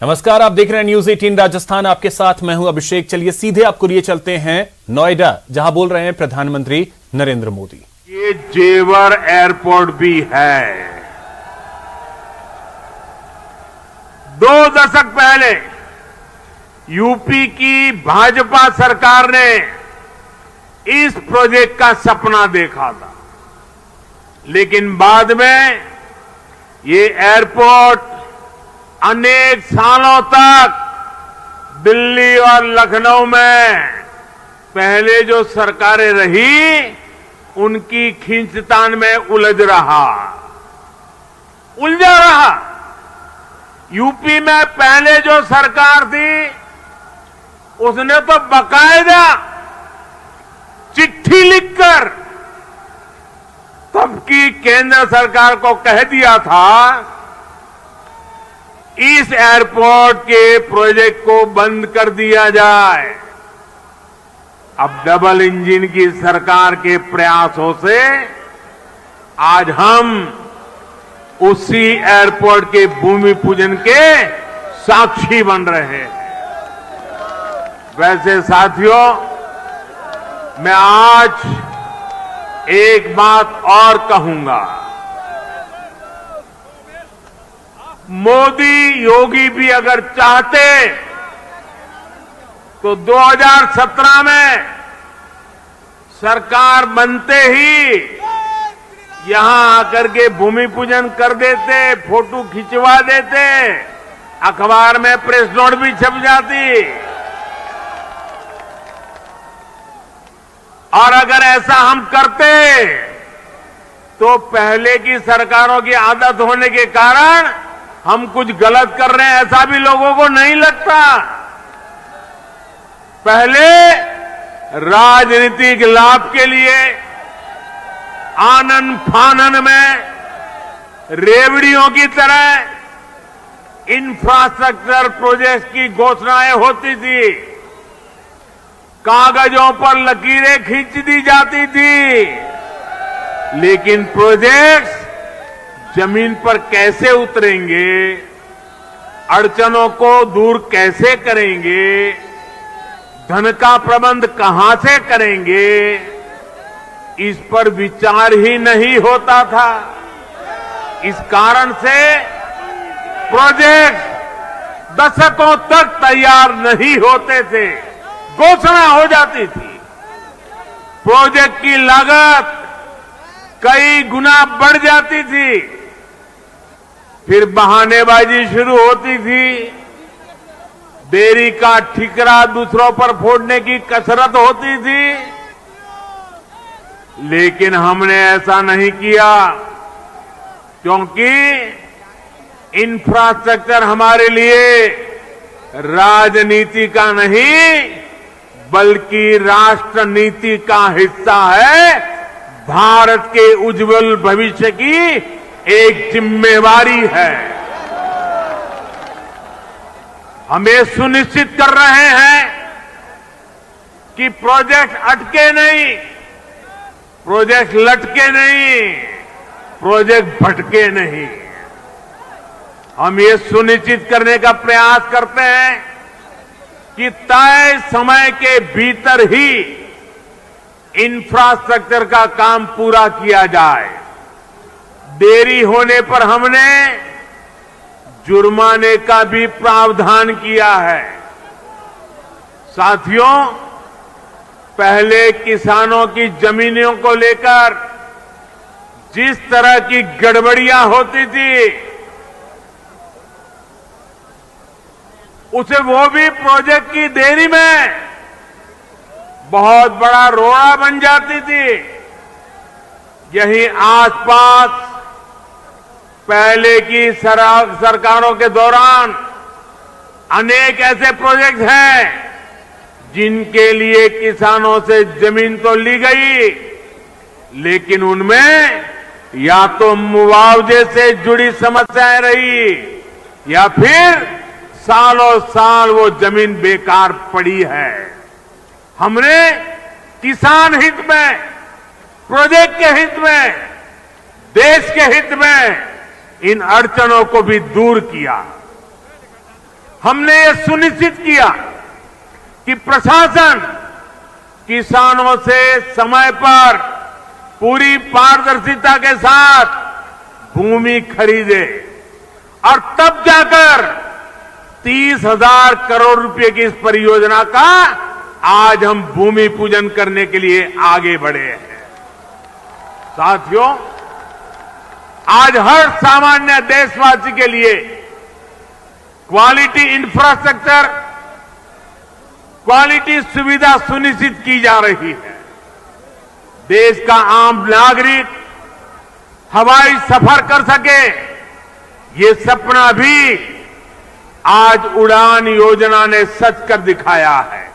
नमस्कार, आप देख रहे हैं न्यूज 18 राजस्थान। आपके साथ मैं हूं अभिषेक। चलिए सीधे आपको लिए चलते हैं नोएडा, जहां बोल रहे हैं प्रधानमंत्री नरेंद्र मोदी। ये जेवर एयरपोर्ट भी है। 2 दशक पहले यूपी की भाजपा सरकार ने इस प्रोजेक्ट का सपना देखा था, लेकिन बाद में ये एयरपोर्ट अनेक सालों तक दिल्ली और लखनऊ में पहले जो सरकारें रही उनकी खींचतान में उलझा रहा। यूपी में पहले जो सरकार थी उसने तो बकायदा चिट्ठी लिखकर तब की केंद्र सरकार को कह दिया था इस एयरपोर्ट के प्रोजेक्ट को बंद कर दिया जाए। अब डबल इंजन की सरकार के प्रयासों से आज हम उसी एयरपोर्ट के भूमि पूजन के साक्षी बन रहे हैं। वैसे साथियों, मैं आज एक बात और कहूंगा। मोदी योगी भी अगर चाहते तो 2017 में सरकार बनते ही यहां आकर के भूमि पूजन कर देते, फोटो खिंचवा देते, अखबार में प्रेस नोट भी छप जाती। और अगर ऐसा हम करते तो पहले की सरकारों की आदत होने के कारण हम कुछ गलत कर रहे हैं ऐसा भी लोगों को नहीं लगता। पहले राजनीतिक लाभ के लिए आनन फानन में रेवड़ियों की तरह इंफ्रास्ट्रक्चर प्रोजेक्ट की घोषणाएं होती थी, कागजों पर लकीरें खींच दी जाती थी, लेकिन प्रोजेक्ट्स जमीन पर कैसे उतरेंगे, अड़चनों को दूर कैसे करेंगे, धन का प्रबंध कहां से करेंगे, इस पर विचार ही नहीं होता था। इस कारण से प्रोजेक्ट दशकों तक तैयार नहीं होते थे, घोषणा हो जाती थी। प्रोजेक्ट की लागत कई गुना बढ़ जाती थी, फिर बहानेबाजी शुरू होती थी, देरी का ठिकरा दूसरों पर फोड़ने की कसरत होती थी। लेकिन हमने ऐसा नहीं किया, क्योंकि इंफ्रास्ट्रक्चर हमारे लिए राजनीति का नहीं बल्कि राष्ट्र नीति का हिस्सा है। भारत के उज्जवल भविष्य की एक जिम्मेवारी है। हम ये सुनिश्चित कर रहे हैं कि प्रोजेक्ट अटके नहीं, प्रोजेक्ट लटके नहीं, प्रोजेक्ट भटके नहीं। हम ये सुनिश्चित करने का प्रयास करते हैं कि तय समय के भीतर ही इंफ्रास्ट्रक्चर का काम पूरा किया जाए। देरी होने पर हमने जुर्माने का भी प्रावधान किया है। साथियों, पहले किसानों की जमीनों को लेकर जिस तरह की गड़बड़ियां होती थी, उसे वो भी प्रोजेक्ट की देरी में बहुत बड़ा रोड़ा बन जाती थी। यही आसपास पहले की सरकारों के दौरान अनेक ऐसे प्रोजेक्ट हैं जिनके लिए किसानों से जमीन तो ली गई, लेकिन उनमें या तो मुआवजे से जुड़ी समस्याएं रही या फिर सालों साल वो जमीन बेकार पड़ी है। हमने किसान हित में, प्रोजेक्ट के हित में, देश के हित में इन अड़चनों को भी दूर किया। हमने ये सुनिश्चित किया कि प्रशासन किसानों से समय पर पूरी पारदर्शिता के साथ भूमि खरीदे और तब जाकर 30,000 करोड़ रुपए की इस परियोजना का आज हम भूमि पूजन करने के लिए आगे बढ़े हैं। साथियों, आज हर सामान्य देशवासी के लिए क्वालिटी इंफ्रास्ट्रक्चर, क्वालिटी सुविधा सुनिश्चित की जा रही है। देश का आम नागरिक हवाई सफर कर सके, ये सपना भी आज उड़ान योजना ने सच कर दिखाया है।